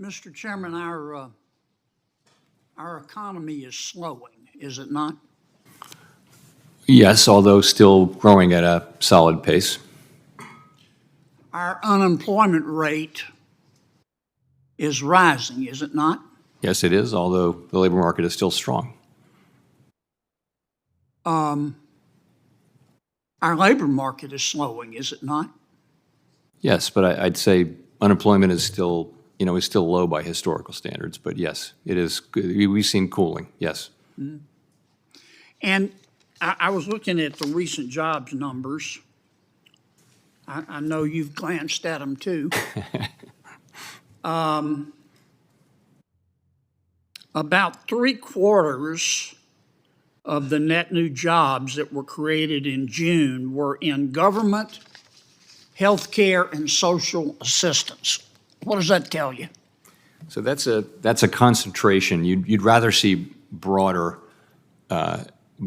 Mr. Chairman, our economy is slowing, is it not? Yes, although still growing at a solid pace. Our unemployment rate is rising, is it not? Yes, it is, although the labor market is still strong. Our labor market is slowing, is it not? Yes, but I'd say unemployment is still, is still low by historical standards. But yes, it is. We've seen cooling. Yes. And I was looking at the recent jobs numbers. I know you've glanced at them too. About 3/4 of the net new jobs that were created in June were in government, healthcare, and social assistance. What does that tell you? So that's a concentration. You'd rather see broader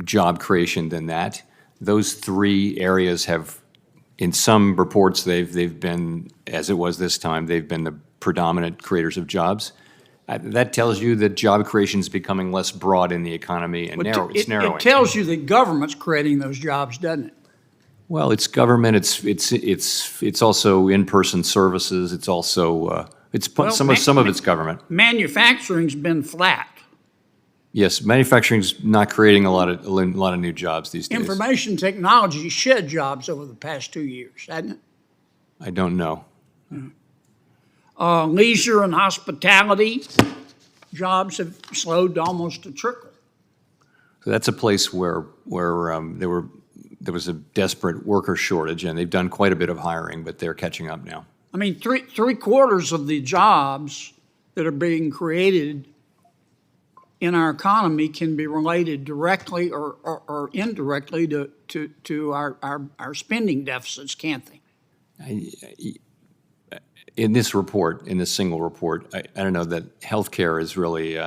job creation than that. Those three areas have, in some reports, they've been, as it was this time, they've been the predominant creators of jobs. That tells you that job creation is becoming less broad in the economy and it's narrowing. It tells you that government's creating those jobs, doesn't it? Well, it's government. It's also in-person services. It's also some of it's government. Manufacturing's been flat. Yes, manufacturing's not creating a lot of new jobs these days. Information technology shed jobs over the past 2 years, hasn't it? I don't know. Leisure and hospitality jobs have slowed to almost a trickle. So that's a place where there was a desperate worker shortage, and they've done quite a bit of hiring, but they're catching up now. I mean, three-quarters of the jobs that are being created in our economy can be related directly or indirectly to our spending deficits, can't they? In this report, in this single report, I don't know that healthcare is really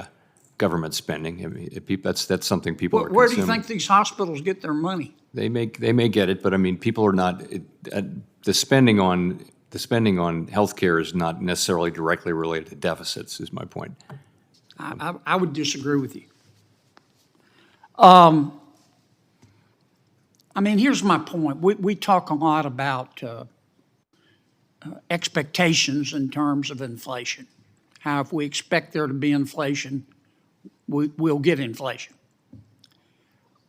government spending. I mean, that's something people are consuming. Where do you think these hospitals get their money? They may get it, but I mean, people are not. The spending on healthcare is not necessarily directly related to deficits. Is my point. I would disagree with you. I mean, here's my point. We talk a lot about expectations in terms of inflation. How if we expect there to be inflation, we'll get inflation.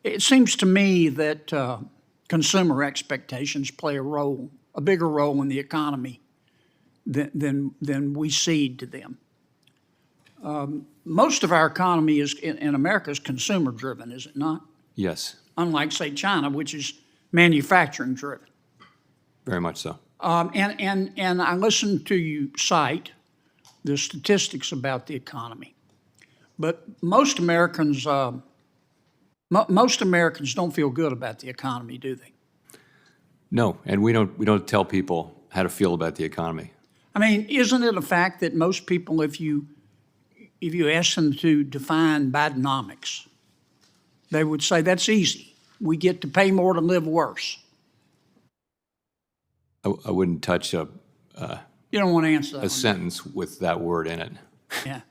It seems to me that consumer expectations play a bigger role in the economy than we cede to them. Most of our economy in America is consumer-driven, is it not? Yes. Unlike, say, China, which is manufacturing-driven. Very much so. And I listened to you cite the statistics about the economy, but most Americans don't feel good about the economy, do they? No, and we don't tell people how to feel about the economy. I mean, isn't it a fact that most people, if you ask them to define Bidenomics, they would say that's easy. We get to pay more to live worse. I wouldn't touch You don't want to answer that. a sentence with that word in it. Yeah.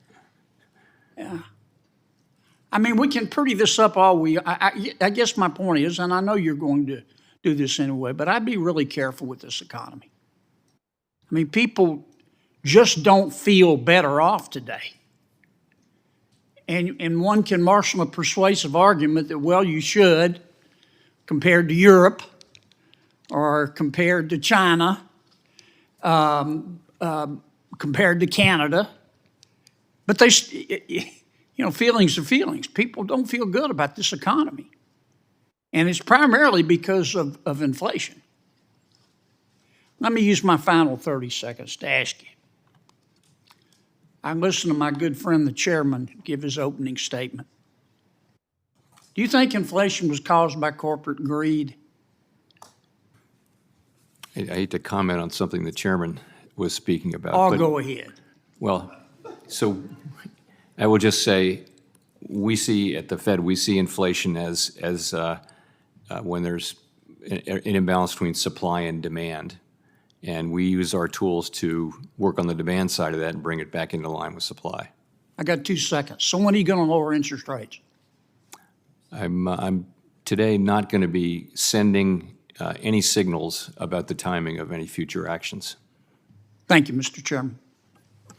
Yeah. I mean, we can pretty this up all I guess my point is, and I know you're going to do this anyway, but I'd be really careful with this economy. I mean, people just don't feel better off today. And one can marshal a persuasive argument that, well, you should, compared to Europe or compared to China, compared to Canada. But feelings are feelings. People don't feel good about this economy. And it's primarily because of inflation. Let me use my final 30 seconds to ask you. I listened to my good friend, the chairman, give his opening statement. Do you think inflation was caused by corporate greed? I hate to comment on something the chairman was speaking about. I'll go ahead. Well, so I will just say, we see at the Fed, we see inflation as when there's an imbalance between supply and demand. and we use our tools to work on the demand side of that and bring it back into line with supply. I got 2 seconds. So when are you going to lower interest rates? I'm today not going to be sending any signals about the timing of any future actions. Thank you, Mr. Chairman.